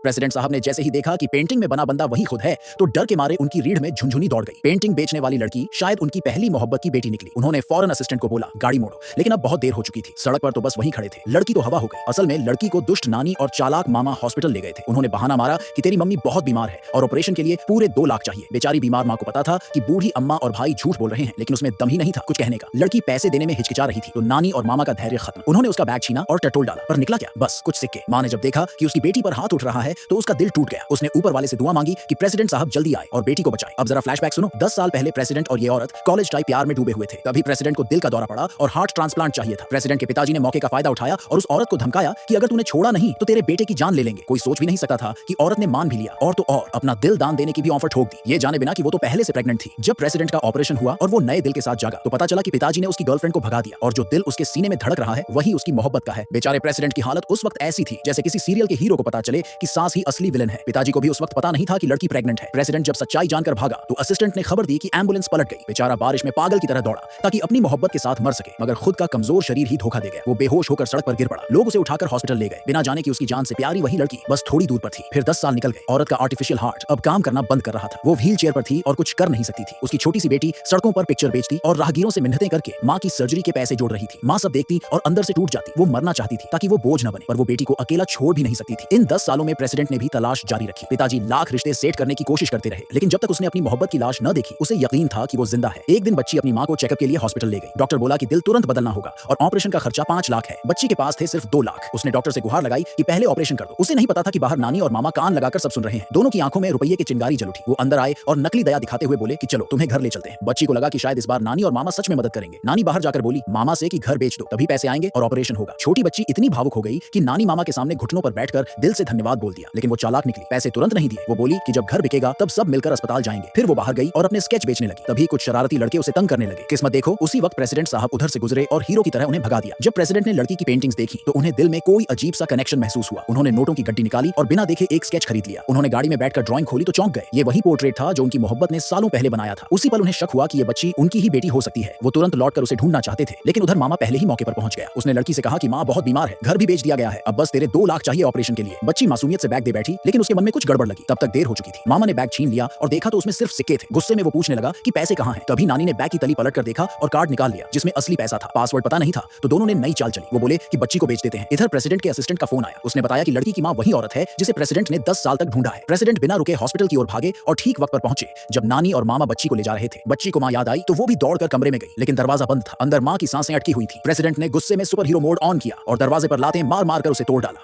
President साहब ने जैसे ही देखा कि पेंटिंग में बना बंदा वही खुद है, तो डर के मारे उनकी रीढ़ में झुनझुनी दौड़ गई। पेंटिंग बेचने वाली लड़की शायद उनकी पहली मोहब्बत की बेटी निकली। उन्होंने फौरन असिस्टेंट को बोला, गाड़ी मोड़ो, लेकिन अब बहुत देर हो चुकी थी। सड़क पर तो बस वहीं खड़े थे। लड़की तो हवा हो गई। असल में लड़की को दुष्ट नानी और चालाक मामा हॉस्पिटल ले गए थे। उन्होंने बहाना मारा कि तेरी मम्मी बहुत बीमार है और ऑपरेशन के लिए पूरे 2 लाख चाहिए। बेचारी बीमार मां को पता था कि बूढ़ी अम्मा और भाई झूठ बोल रहे हैं, लेकिन उसमें दम ही नहीं था कुछ कहने का। लड़की पैसे देने में हिचकिचा रही थी तो नानी और मामा का धैर्य खत्म। उन्होंने उसका बैग छीना और टटोल डाला, पर निकला क्या? बस कुछ सिक्के। मां ने जब देखा कि उसकी बेटी पर हाथ उठ रहा है तो उसका दिल टूट गया। उसने ऊपर वाले से दुआ मांगी कि प्रेसिडेंट साहब जल्दी आए और बेटी को बचाए। अब जरा फ्लैशबैक सुनो। 10 साल पहले प्रेसिडेंट और ये औरत कॉलेज टाइप प्यार में डूबे हुए थे। तभी प्रेसिडेंट को दिल का दौरा पड़ा और हार्ट ट्रांसप्लांट चाहिए था। प्रेसिडेंट के पिताजी ने मौके का फायदा उठाया और उस औरत को धमकाया कि अगर तूने छोड़ा नहीं तो तेरे बेटे की जान ले लेंगे। कोई सोच भी नहीं सकता था कि औरत ने मान भी लिया और तो और अपना दिल दान देने की भी ऑफर ठोक दी, ये जाने बिना कि वो तो पहले से प्रेग्नेंट थी। जब प्रेसिडेंट का ऑपरेशन हुआ और वो नए दिल के साथ जागा तो पता चला कि पिताजी ने उसकी गर्लफ्रेंड को भगा दिया और जो दिल उसके सीने में धड़क रहा है वही उसकी मोहब्बत का है। बेचारे प्रेसिडेंट की हालत उस वक्त ऐसी थी जैसे किसी सीरियल के हीरो को पता चले कि सास ही असली विलन है। पिताजी को भी उस वक्त पता नहीं था कि लड़की प्रेग्नेंट है। प्रेसिडेंट जब सच्चाई जानकर भागा तो असिस्टेंट ने खबर दी कि एम्बुलेंस पलट गई। बेचारा बारिश में पागल की तरह दौड़ा ताकि अपनी मोहब्बत के साथ मर सके, मगर खुद का कमजोर शरीर ही धोखा दे गया। वो बेहोश होकर सड़क पर गिर पड़ा। लोग उसे उठाकर हॉस्पिटल ले गए, बिना जाने कि उसकी जान से प्यारी वही लड़की बस थोड़ी दूर पर थी। फिर 10 साल निकल गए। औरत का आर्टिफिशियल हार्ट अब काम करना बंद कर रहा था। वो व्हील चेयर पर थी और कुछ कर नहीं सकती थी। उसकी छोटी सी बेटी सड़कों पर पिक्चर बेचती और राहगीरों से मिन्नतें करके माँ की सर्जरी के पैसे जोड़ रही थी। माँ सब देखती और अंदर से टूट जाती। वो मरना चाहती थी ताकि वो बोझ न बने, पर वो बेटी को अकेला छोड़ भी नहीं सकती थी। इन 10 सालों में प्रेसिडेंट ने भी तलाश जारी रखी। पिताजी लाख रिश्ते सेट करने की कोशिश करते रहे, लेकिन जब तक उसने अपनी मोहब्बत की लाश न देखी उसे यकीन था कि वो जिंदा है। एक दिन बच्ची अपनी माँ को चेकअप के लिए हॉस्पिटल ले गई। डॉक्टर बोला कि दिल तुरंत बदलना होगा और ऑपरेशन का खर्चा 5 लाख है। बच्ची के पास थे सिर्फ 2 लाख। उसने डॉक्टर से गुहार लगाई कि पहले ऑपरेशन कर दो। उसे नहीं पता था कि बाहर नानी और मामा कान लगाकर सब सुन रहे हैं। दोनों की आंखों में रुपये की चिंगारी जल उठी। वो अंदर आए और नकली दया दिखाते हुए बोले कि चलो तुम्हें घर ले चलते हैं। बच्ची को लगा कि शायद इस बार नानी और मामा सच में मदद करेंगे। नानी बाहर जाकर बोली मामा से कि घर बेच दो, तभी पैसे आएंगे और ऑपरेशन होगा। छोटी बच्ची इतनी भावुक हो गई कि नानी मामा के सामने घुटनों पर बैठकर दिल से धन्यवाद बोल दिया, लेकिन वो चालाक निकली। पैसे तुरंत नहीं दिए। वो बोली कि जब घर बिकेगा तब सब मिलकर अस्पताल जाएंगे। फिर वो बाहर गई और अपने स्केच बेचने लगी। तभी कुछ शरारती लड़के उसे तंग करने लगे। किस्मत देखो उसी वक्त प्रेसिडेंट साहब उधर से गुजरे और हीरो की तरह उन्हें भगा दिया। जब प्रेसिडेंट ने लड़की की पेंटिंग्स देखी तो उन्हें दिल में कोई अजीब सा कनेक्शन महसूस हुआ। उन्होंने नोटों की गड्डी निकाली और बिना देखे एक स्केच खरीद लिया। उन्होंने गाड़ी में बैठकर ड्राइंग खोली तो चौंक गए। ये वही पोर्ट्रेट था जो उनकी मोहब्बत ने सालों पहले बनाया था। उसी पल उन्हें शक हुआ कि ये बच्ची उनकी ही बेटी हो सकती है। वो तुरंत लौटकर उसे ढूंढना चाहते थे, लेकिन उधर मामा पहले ही मौके पर पहुंच गया। उसने लड़की से कहा कि माँ बहुत बीमार है, घर भी बेच दिया गया है, अब बस तेरे 2 लाख चाहिए ऑपरेशन के लिए। बच्ची मासूमियत से बैग दे बैठी, लेकिन उसके मन में कुछ गड़बड़ लगी। तब तक देर हो चुकी थी। मामा ने बैग छीन लिया और देखा तो उसमें सिर्फ सिक्के थे। गुस्से में वो पूछने लगा कि पैसे कहाँ हैं। तभी नानी ने बैग की तली पलट कर देखा और कार्ड निकाल लिया जिसमें असली पैसा था। पासवर्ड पता नहीं था तो दोनों ने नई चाल चली। वो बोले कि बच्ची को बेच देते हैं। इधर प्रेसिडेंट के असिस्टेंट का फोन आया। उसने बताया कि लड़की की माँ वही औरत है जिसे प्रेसिडेंट ने 10 साल तक ढूंढा है। प्रेसिडेंट बिना रुके हॉस्पिटल की ओर भागे और ठीक वक्त पर पहुंचे जब नानी और मामा बच्ची को ले जा रहे थे। बच्ची को माँ याद आई तो वो भी दौड़कर कमरे में गई, लेकिन दरवाजा बंद था। अंदर माँ की सांसें अटकी हुई थी। प्रेसिडेंट ने गुस्से में सुपर हीरो मोड ऑन किया और दरवाजे पर लातें मार मार कर उसे तोड़ डाला।